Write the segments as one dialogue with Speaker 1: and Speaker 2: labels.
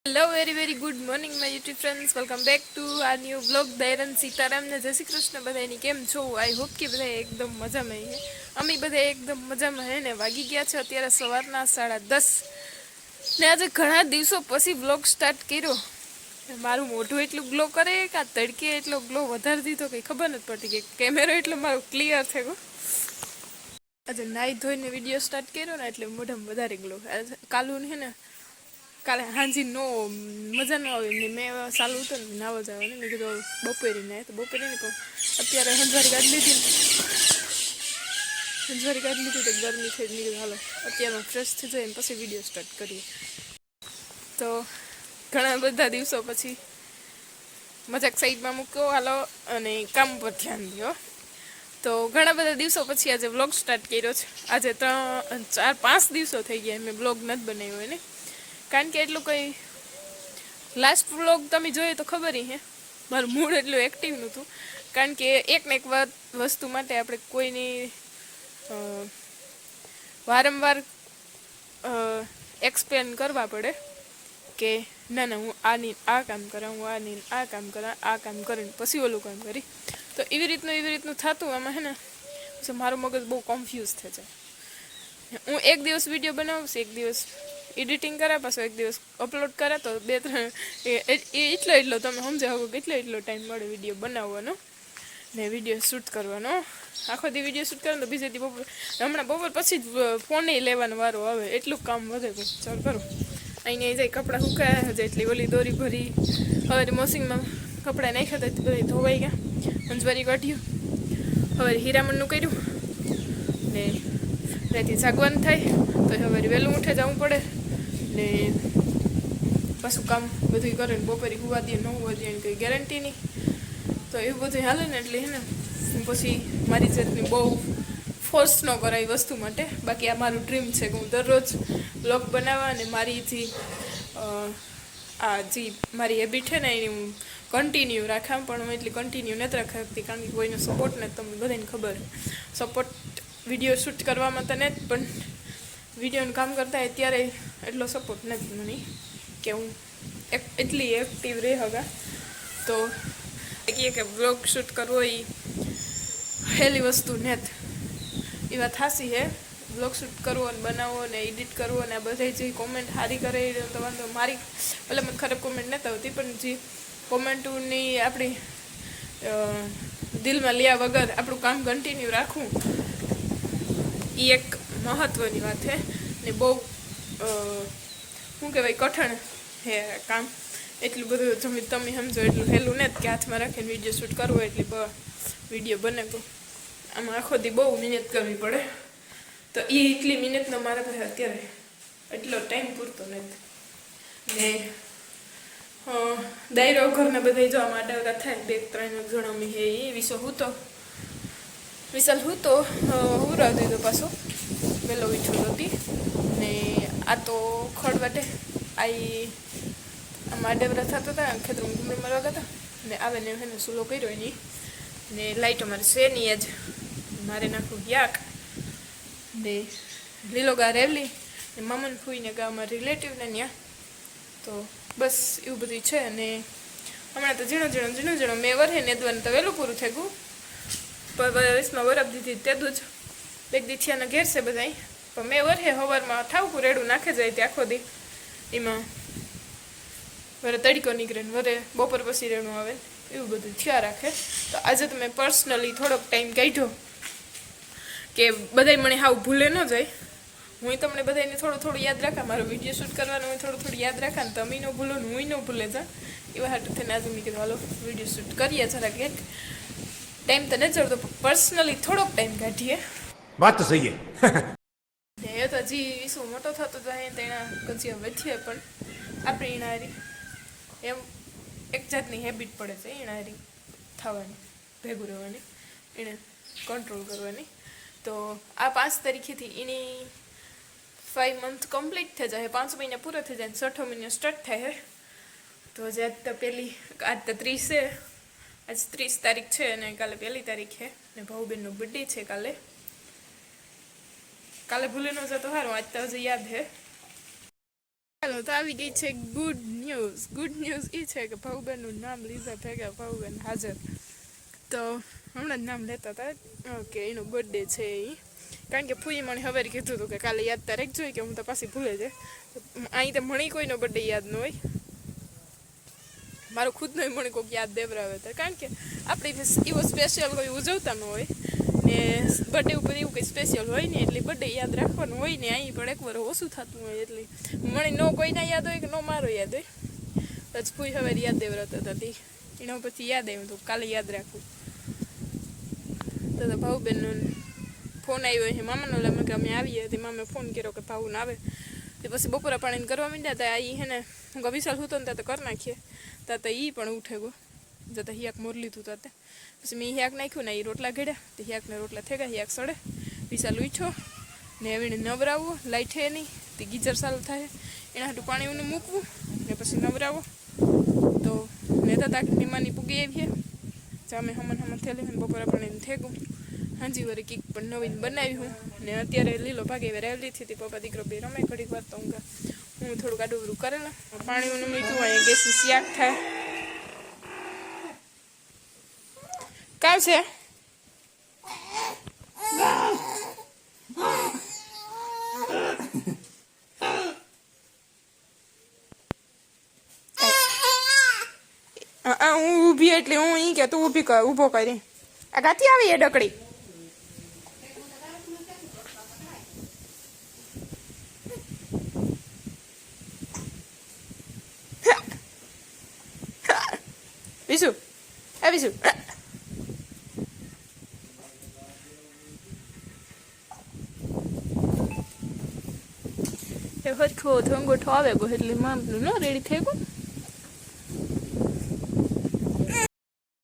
Speaker 1: Hello very very good morning my YouTube friends welcome back to our new blog दयरन सीताराम ने जय श्री कृष्ण बधाई केम छो। आई होप कि बधाई एकदम मजा में है। अमी बधाई एकदम मजा में है ने वागी गया छे अत्यारे सवाરના 10:30 ने आज घणा दिवसों पछी ब्लॉग स्टार्ट कर्यो। मारू मोढुं एटલું ग्लो करे का तड़के एटलो ग्लो વધાર દીધો कई खबर નથી પડતી કે કેમેરો એટલો મારો ક્લિયર થયો। આજે નાઈ ધોઈને વિડિયો સ્ટાર્ટ કર્યો ને એટલે મોઢામાં વધારે ગ્લો કાલું હે ને કાલે હાંજી નો મજા ન આવી ને મેં ચાલુ હતો ને નાવા જવા ને મેં કીધું બપોરે ને તો બપોરે ને પણ અત્યારે હંજવારી કાઢી લીધી તો ગરમી થઈ મેં કીધું હાલો અત્યારમાં ફ્રેશ થઈ જાય ને પછી વિડીયો સ્ટાર્ટ કરીએ। તો ઘણા બધા દિવસો પછી મજાક સાઈડમાં મૂક્યો હાલો અને કામ પર ધ્યાન દો। તો ઘણા બધા દિવસો પછી આજે વ્લોગ સ્ટાર્ટ કર્યો છે। આજે 4-5 દિવસો થઈ ગયા મેં બ્લોગ નથી બનાવ્યો એને કારણ કે એટલું કંઈ લાસ્ટ વ્લોગ તમે જોઈએ તો ખબર હે મારું મૂડ એટલું એક્ટિવ નહોતું કારણ કે એક ને એક વસ્તુ માટે આપણે કોઈની વારંવાર એક્સપ્લેન કરવા પડે કે ના ના હું આની આ કામ કરા હું આની આ કામ કરા આ કામ કરીને પછી ઓલું કામ કરી તો એવી રીતનું થતું આમાં હે ને પછી મારું મગજ બહુ કન્ફ્યુઝ થઈ જાય। હું એક દિવસ વિડીયો બનાવીશ એક દિવસ એડિટિંગ કરા પાછો એક દિવસ અપલોડ કરા તો 2-3 એટલો તમે સમજાવો કે એટલો ટાઈમ મળે વિડીયો બનાવવાનો ને વિડીયો શૂટ કરવાનો। આખો દી વિડીયો શૂટ કરવાનો તો બીજે દી હમણાં બપોર પછી જ ફોને લેવાનો વારો આવે એટલું કામ વધે ચાલ કરું। અહીંયા જાય કપડાં સુકાયા જાય એટલી ઓલી દોરી ભરી હવે મશીનમાં કપડાં નાખ્યા હતા બધા ધોવાઈ ગયા હંજવારી કાઢ્યું હવે હીરામણનું કર્યું ને રાતે જાગવાનું થાય તો હવે વહેલું ઉઠે જવું પડે ને પાછું કામ બધું કરે ને બપોરે હુવા દે ન હુવા દે એની કંઈ ગેરંટી નહીં તો એવું બધું હાલે ને એટલે હે ને હું પછી મારી જાતની બહુ ફોર્સ ન કરાય વસ્તુ માટે। બાકી આ મારું ડ્રીમ છે કે હું દરરોજ બ્લોગ બનાવવા અને મારી જે મારી હેબિટ છે ને એની હું કન્ટિન્યુ રાખા પણ હું એટલી કન્ટિન્યુ નથી રાખી શકતી કારણ કે કોઈનો સપોર્ટ નથી તમને બધાને ખબર સપોર્ટ વિડીયો શૂટ કરવામાં તો નથી પણ વિડીયોનું કામ કરતા અત્યારે એટલો સપોર્ટ નથી મને કે હું એટલી એક્ટિવ રહી હગા તો કહીએ કે બ્લોગ શૂટ કરવો એ હેલી વસ્તુ નથી એ વાત સાચી છે। બ્લોગ શૂટ કરવો અને બનાવવો ને એડિટ કરવો અને આ બધા જે કોમેન્ટ સારી કરે તો વાંધો મારી ભલે મને ખરાબ કોમેન્ટ નથી આવતી પણ જે કોમેન્ટોની આપણી દિલમાં લ્યા વગર આપણું કામ કન્ટિન્યુ રાખવું એ એક મહત્ત્વની વાત છે ને બહુ શું કહેવાય કઠણ હે કામ એટલું બધું તમે સમજો એટલું હેલું નથી કે હાથમાં રાખીને વિડીયો શૂટ કરવો એટલે વિડીયો બને તો આમાં આખો દી બહુ મહેનત કરવી પડે તો એ એટલી મહેનતનો મારા પાસે અત્યારે એટલો ટાઈમ પૂરતો નથી ને દાયરો ઘરના બધા જવા માટે આવતા થાય 2-3 જણા મેં હે એ વિશાલ હું તો હું રાહ દીધો પાછો વહેલો વીઠો હતી ને આ તો ખડવાટે આમાં ડેવરા થતા હતા ખેતરમાં ઘૂમરે મારવા ગયા હતા ને આવે ને એને સૂલો કર્યો એની ને લાઈટો મારે છે નહીં જ મારે નાખું યાક ને લીલો ગા રેલી ને મામન ફૂઈને ગા અમારા રિલેટિવને ત્યાં તો બસ એવું બધું છે। અને હમણાં તો ઝીણો મેં વરે નેદવાનું તો વહેલું પૂરું થઈ ગયું વરસમાં બરફ દીધી તેદું જ એક દી થયાના ઘેર છે બધા પણ મેં વરે સવારમાં ઠાવકું રેડું નાખે જાય તે આખો દી એમાં વરે તડકો નીકળે ને વરે બપોર પછી રેડું આવે એવું બધું થયા રાખે। તો આજે તો મેં પર્સનલી થોડોક ટાઈમ કાઢ્યો કે બધાય મને હાવ ભૂલે ન જાય હું તમને બધાને થોડું યાદ રાખા મારો વિડીયો શૂટ કરવાનું હું થોડું યાદ રાખા ને તમે ન ભૂલો ને હું ન ભૂલે જા એવા હાટું થઈને આજે મેં કીધું હાલો વિડીયો શૂટ કરીએ જરાક એક ટાઈમ તો નથી જડતો પર્સનલી થોડોક ટાઈમ કાઢીએ
Speaker 2: વાત તો સહી
Speaker 1: હે એ તો હજી વિશ્વ મોટો થતો જાય તેના કચી વધીએ પણ આપણે એનારી એમ એક જાતની હેબિટ પડે છે એનારી થવાની ભેગું રહેવાની એને કંટ્રોલ કરવાની। તો આ 5 તારીખેથી એની 5 મંથ કમ્પ્લીટ થઈ જાય 5 મહિના પૂરા થઈ જાય 6 મહિના સ્ટાર્ટ થાય તો આજે આજ તો 30 છે આજ 30 તારીખ છે અને કાલે 1 તારીખ છે ને ભાઉબેનનો બર્થડે છે કાલે ભૂલી ન જતો સારું આજ તો હજી યાદ છે। ચાલો તો આવી ગઈ છે ગુડ ન્યૂઝ એ છે કે ભાઉબેનનું નામ લીધા ભેગા ભાઉબેન હાજર. તો હમણાં જ નામ લેતા હતા ઓકે એનો બર્થડે છે એ, કારણ કે ફૂઈ મને હવે કીધું હતું કે કાલે યાદ તારીખ જોઈ કે હું તો પાછી ભૂલે છે. અહીં તો મણી કોઈનો બર્થડે યાદ ન હોય, મારો ખુદનો મને કોઈક યાદ દેવરાવે હતા, કારણ કે આપણે એવો સ્પેશિયલ કોઈ ઉજવતા ન હોય ને બર્થડે ઉપર એવું કંઈ સ્પેશિયલ હોય ને એટલે બર્થડે યાદ રાખવાનું હોય ને અહીં પણ એક વાર ઓછું થતું હોય એટલે મને ન કોઈના યાદ હોય કે ન મારો યાદ હોય. પછી ફૂઈ હવે યાદ દેવરાતા હતા એના પછી યાદ આવ્યું તો કાલે યાદ રાખવું. તો ભાઉબેનનો ફોન આવ્યો છે મામાનો, એટલે કે અમે આવીએ તે મામે ફોન કર્યો કે ભાઉ ને આવે. તે પછી બપોરા પાણીને કરવા માંડ્યા હતા એ હે ને હું વિશાલ હતો ને ત્યાં તો કરી નાખીએ ત્યાં તો એ પણ ઉઠે ગયો જતા હિયાક મોર લીધું તો ત્યાં પછી મેં હિયાક નાખ્યું ને એ રોટલા ઘડ્યા તે હિયાકને રોટલા થઈ ગયા, હિયાક સડે વિશાલ ઉઠ્યો ને હવે નવરાવવો, લાઈટ હે નહીં તે ગીઝર ચાલુ થાય એના હાટું પાણી ઊને મૂકવું ને પછી નવરાવો. તો નેતા તાકની માની પૂગી આવીએ જામે હમણ થયેલી ને બપોરા પાણીને થેગું હાજી વળી કીક પણ નવીન બનાવી હું ને અત્યારે લીલો ભાગે રહેલી હતી પપ્પા દીકરો બે રમે ઘડીક વાર તો હું થોડુંક આડું કરેલા પાણી ઊનું મૂક્યું અહીંયા ગેસ શાક થાય કામ છે. હું ઊભી એટલે હું ઈ કે તું ઊભી કર, ઊભો કરી આ ગાથી આવી એ ડકડી. વિશુ એ વિશુ એ હરખો અંગોઠો આવે ગો એટલે મામનું ન રેડી થઈ ગયું.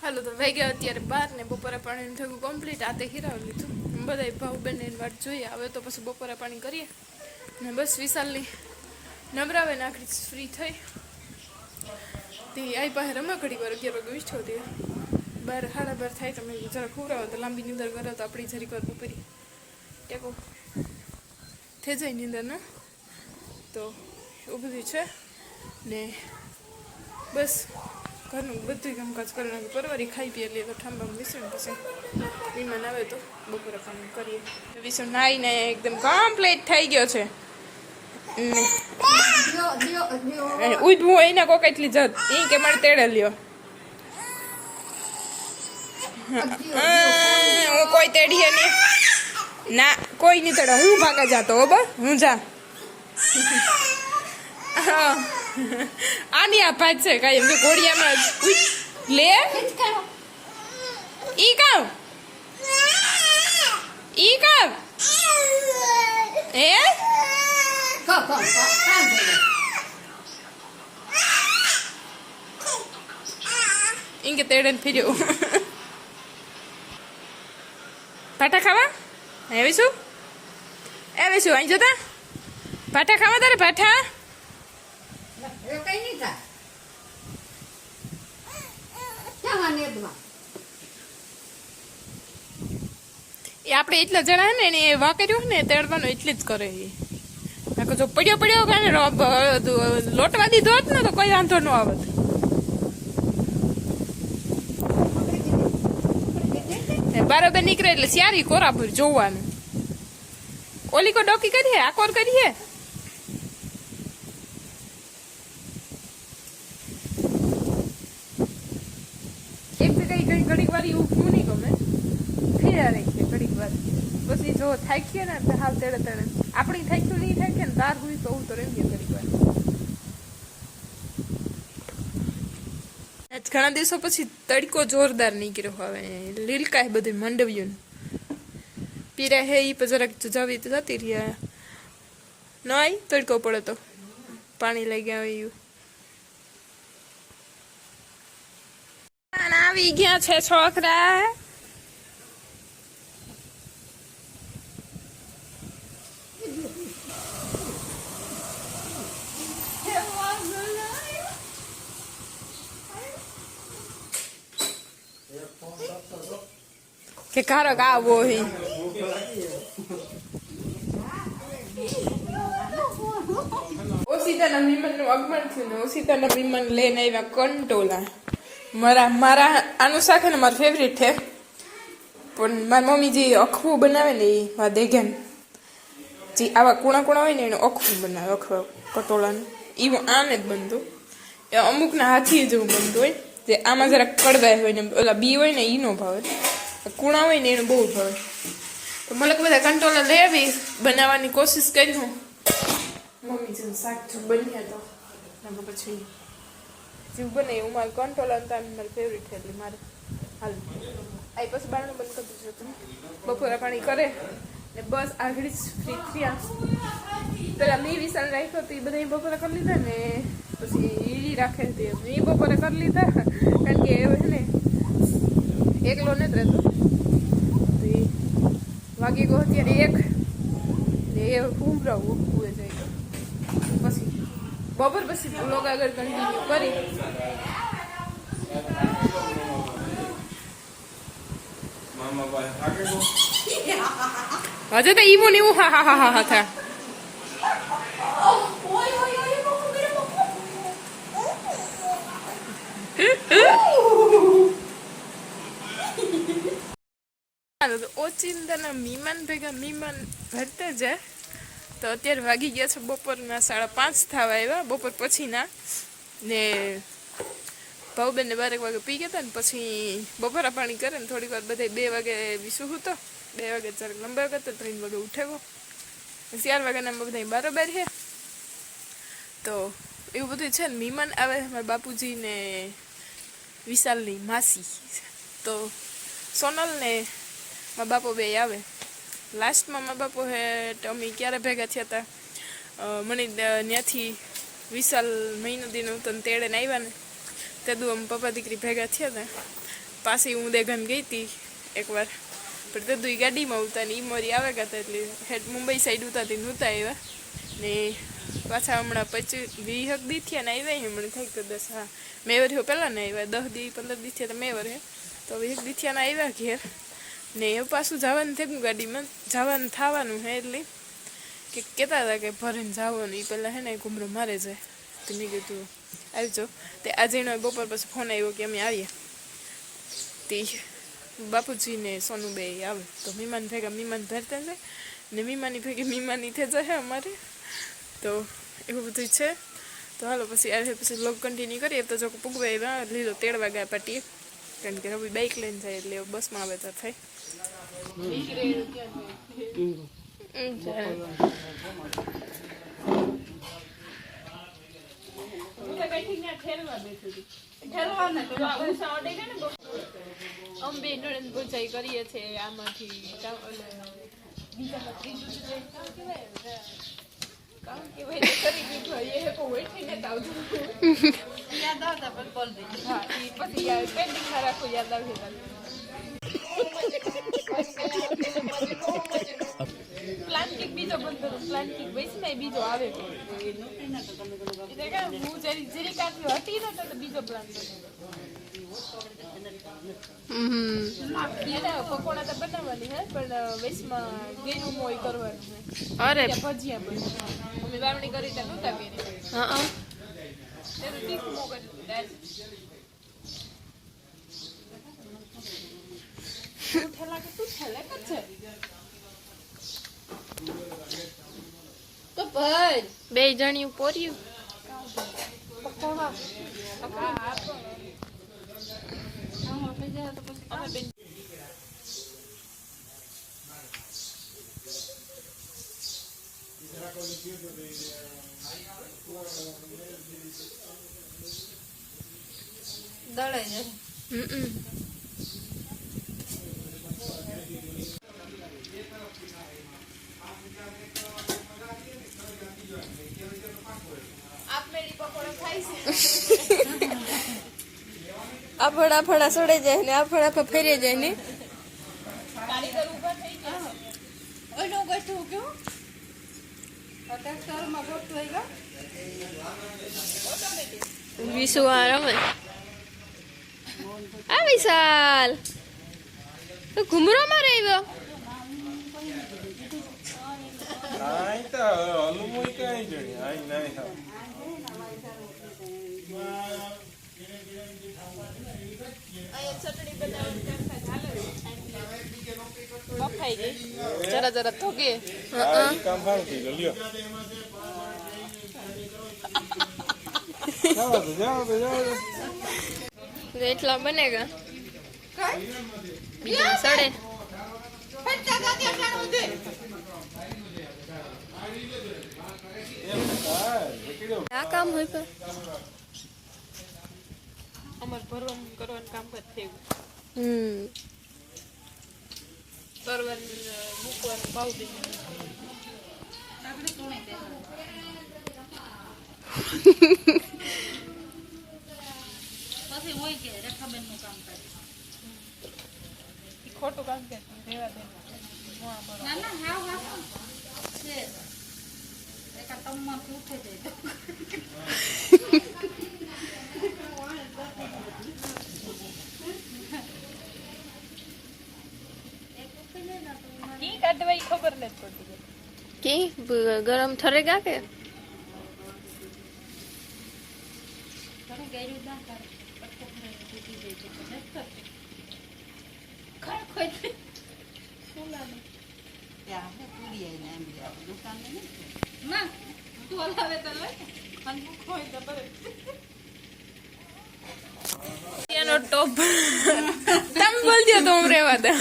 Speaker 1: હાલો તો વહી ગયા અત્યારે 12 ને બપોરા પાણી થયું કમ્પ્લીટ. આ તે હીરાવી લીધું બધા ભાવ બંને વાત જોઈએ. હવે તો પછી બપોરા પાણી કરીએ ને બસ વિશાલની નવરાવે નાખડી ફ્રી થઈ તે આઈ પાસે રમા ઘડી વાર 11 વાગે ઉઠ્યો તે 12 સાડા 12 થાય તમે જરા ખવડાવો તો લાંબી નીંદર કરો તો આપણી જરીક વાર ઉપરી ટેકો થઈ જાય નીંદરનો. તો એવું બધું છે ને બસ ઘરનું બધું કામકાજ કરી નાખ્યું, પરવારી ખાઈ પીએ એટલે તો ઠાંબામાં વિસણ પછી વિમાન આવે તો બપોરે કામ કરીએ. વિસણ નાઈને એકદમ કમ્પ્લીટ થઈ ગયો છે ઉઠવું હોય ને કોક એટલી જત એ કે મારે તેડે લ્યો. હું કોઈ તેડીએ નહીં ના કોઈ નહીં તેડે, હું ભાગા જાતો હો બા હું જા. આની આ ભાત છે કાંઈ એમને ઘોડિયામાં લે ઈ કામ હે ઇંગે તેડે ફર્યો પાટા ખાવા આવીશું અહીં જતા પાટા ખાવા તારે પાઠા એ આપણે એટલા જણા ને એને વા કર્યું ને તેડવાનો એટલે જ કરે એ જો પડ્યો કાને લોટવા દીધો હોત ને તો કોઈ વાંધો ન આવત. બરાબર નીકળે એટલે સારી કોરાપુર જોવાનું. ઓલી કો ડોકી કરીએ આકોર કરીએ એક જગ્યાએ ઘડીક વાર એવું નહીં ગમે ફેરા રાખીએ ઘડીક વાર પછી જો થાકીએ ને તો હાલ તેડે આપણી થાક્યું નહીં થાકીએ ને તાર હોય તો હું તો રહીએ ઘડીક વાર. ઘણા દિવસો પછી તડકો જોરદાર નીકળ્યો હવે લીલકા બધું મંડવ્યું પીરા હે એ જરાક જવી તો જતી રહ્યા ન આવી તડકો પડે તો પાણી લઈ ગયા એવું. આવી ગયા છે છોકરા. કે કારક આવો હે ઓછી ઓશિતાના મહેમાનનું આગમન થયું ને ઓશિતાના મહેમાન લઈને આવ્યા કંટોલા. મારા આનું શાક છે ને મારું ફેવરેટ છે, પણ મારી મમ્મી જે અખવું બનાવે ને એ મારા દેઘાન જે આવા કૂણા કૂણા હોય ને એનું અખવું બનાવે, અખવા કટોલાનું એવું આને જ બનતું. એ અમુકના હાથી જેવું બનતું હોય, જે આમાં જરાક કડવાય હોય ને ઓલા બી હોય ને એ ન ભાવે, કૂણા હોય ને એનું બહુ ભાવે. તો મને બધા કંટોલા લઈ આવી, બનાવવાની કોશિશ કરી હું. મમ્મી જેવું શાક જો બન્યા તો પછી જેવું બને એવું મારે કંટોલા મારું ફેવરેટ છે, એટલે મારે હાલ આ પછી બારણું બંધ કરી દીધું હતું. બપોરા પાણી કરે ને બસ આગળ જ ફ્રી થયા. પેલા મેં વિશાલ રાખ્યો તો એ બધા બપોરા કરી લીધા ને પછી ઈડી રાખે તે મેં બપોરે કરી લીધા, કારણ કે એવું છે ને એકલો નથી રહેતો. તો એ વાગી ગયો અત્યારે 1 ને એ ઉભરાવું ઉભું જાય પછી બપોર પછી બ્લોગ આગળ કન્ટિન્યુ કરી. હજે તો ઈવો ને એવું હા હા હા હા હા થયા. ઓચિંતાના મહેમાન ભેગા મહેમાન ભરતા જાય. તો અત્યારે વાગી ગયા છે બપોરના 5:30 થવા આવ્યા, બપોર પછીના. ને ભાવબેનને 12 વાગે પી ગયા હતા ને પછી બપોરા પાણી કરે ને થોડીક વાર બધા 2 વાગે વિસુ હતો, 2 વાગે જરાક લંબા વાગે તો 3 વાગે ઉઠેવો, 4 વાગ્યાના બધા બરોબર છે. તો એવું બધું છે ને. મહેમાન આવે મારા બાપુજી ને વિશાલની માસી, તો સોનલ ને મારા બાપો બે આવે. લાસ્ટમાં મારા બાપો હે અમે ક્યારે ભેગા થયા હતા, મને ત્યાંથી વિશાલ મહિનો દિન તો તેડે ને આવ્યા ને તેદું અમે પપ્પા દીકરી ભેગા થયા હતા. પાછી હું દેઘાન ગઈ હતી એકવાર, પણ તેદું એ ગાડીમાં ઉતા ને એ મોરી આવે ગયા હતા, એટલે હેડ મુંબઈ સાઈડ ઉતાથી નહોતા આવ્યા ને પાછા હમણાં 20 દી થયા ને આવ્યા. હમણાં થાય તો 10 હા મેં વર્ષો પહેલાં ને આવ્યા, 10 દી 15 દી થયા તો મેં વર્ષે તો 20 દી થયા ને આવ્યા ઘેર. ને એ પાછું જવાનું થયું ગાડીમાં, જવાનું થવાનું હે એટલે કે કહેતા હતા કે ભરીને જવાનું. એ પહેલાં હે ને ઘૂમરો મારે જાય તો મેં કીધું આવજો. તે આજે એનો બપોર પછી ફોન આવ્યો કે અમે આવીએ. તે બાપુજી ને સોનું બે આવે તો મહેમાન ભેગા મહેમાન ભરતા જાય ને મહેમાની ભેગી મહેમાની થઈ જાય અમારે. તો એવું બધું છે. તો હાલો પછી આવે પછી બ્લોગ કન્ટિન્યુ કરીએ. તો જો પૂગવા લીધો 13 વાગ્યા પાટીએ, કારણ કે રવિ બાઇક લઈને જાય એટલે બસમાં આવે તો થાય. અંબે નણંદ પૂજાઈ કરીએ છીએ આમાંથી કામ કેવાય કરી દીધું એ કોઈ થઈને આવતું યાદ આવતા પણ બોલ દે. હા એ પછી યાર પેન્ડિંગ રાખો યાદ આવે. પ્લાન્ટિક બીજો બંધ કરો, પ્લાન્ટિક વૈષ્ણવ બીજો આવે એટલે હું જરી કાઢી હતી ને તો બીજો પ્લાન પકોડા તો બનાવવાની હે, પણ વેસમાં ગેરું મોય કરવાનું હે. અરે ભજીયા બની અમે વાવણી કરી ત્યાં નહોતા કરી. હા તેનું તીખું મો કરી ઉઠેલા કે તું છેલે કચ્છે તો ભાઈ બે જણિયું પોર્યું પકોડા પકોડા હા બે જાય તો પછી અમે બેન દળાઈ જાય. આફડા ફડા સડે જાય ને આફડા ફેરે જાય ને કારીગર ઊભા થઈ ગયા. ઓનો ગોઠો કેવું અટેક્ટર માં ગોઠો થઈ ગયો વિશુ આ રમે આ વિશાલ તો ઘુમરો માં રહ્યો.
Speaker 2: આઈ તો હલમોય કઈ જણી આઈ નહીં
Speaker 1: ખાઈ ગઈ જરા જરા થોગે
Speaker 2: કામ સારું થઈ ગયું લ્યો જાઓ
Speaker 1: तो इतना बनेगा बीजा सड़े क्या काम હોય પર અમાર ભરવાનું કરવાનું કામ જ થયું પરવર મૂકવાનું ભાવ દે આપણે કોણે દે પછી હોય કે રેખાબેન નું કામ કરે ખોટું કામ કે રેવા દે ના ના હાવ હાવ છે એકા તમમાં પૂછે દે की काटवाई खबर नहीं पड़ती की गरम ठरेगा के टॉप तम बोल दिया तो उमरे वादा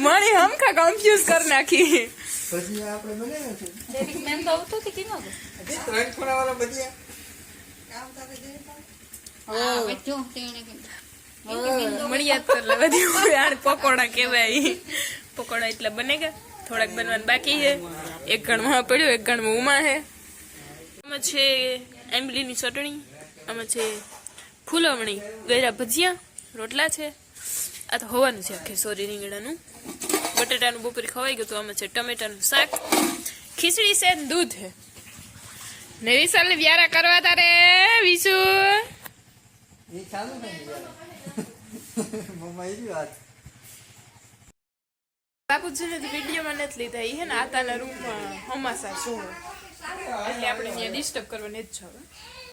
Speaker 1: मणि हम का कंफ्यूज कर नाखी पकोड़ा केवाय पकोड़ा इतना बनेगा थोड़ा बनवान बाकी है एक गण में पड़ो एक गण में उमा है आम छे एमली नी चटणी आम छे फूलवणी गयरा भजिया रोटला छे आ तो होवानुं छे खेसोरी રીંગણાનું બટેટાનું બપોરે ખવાઈ ગયું તો આમાં છે ટમેટાનું શાક ખીચડી છે દૂધ છે ને વિશાલને વ્યારા કરવા તારે વિશુ
Speaker 3: એ ચાલુ નહીં મમ્મા એવી વાત
Speaker 1: બાપુજીને વિડીયોમાં નથી લીધા એ હે ને આતાના રૂમમાં હમાસા શું એટલે આપણે ત્યાં ડિસ્ટર્બ કરવાને જ છે હવે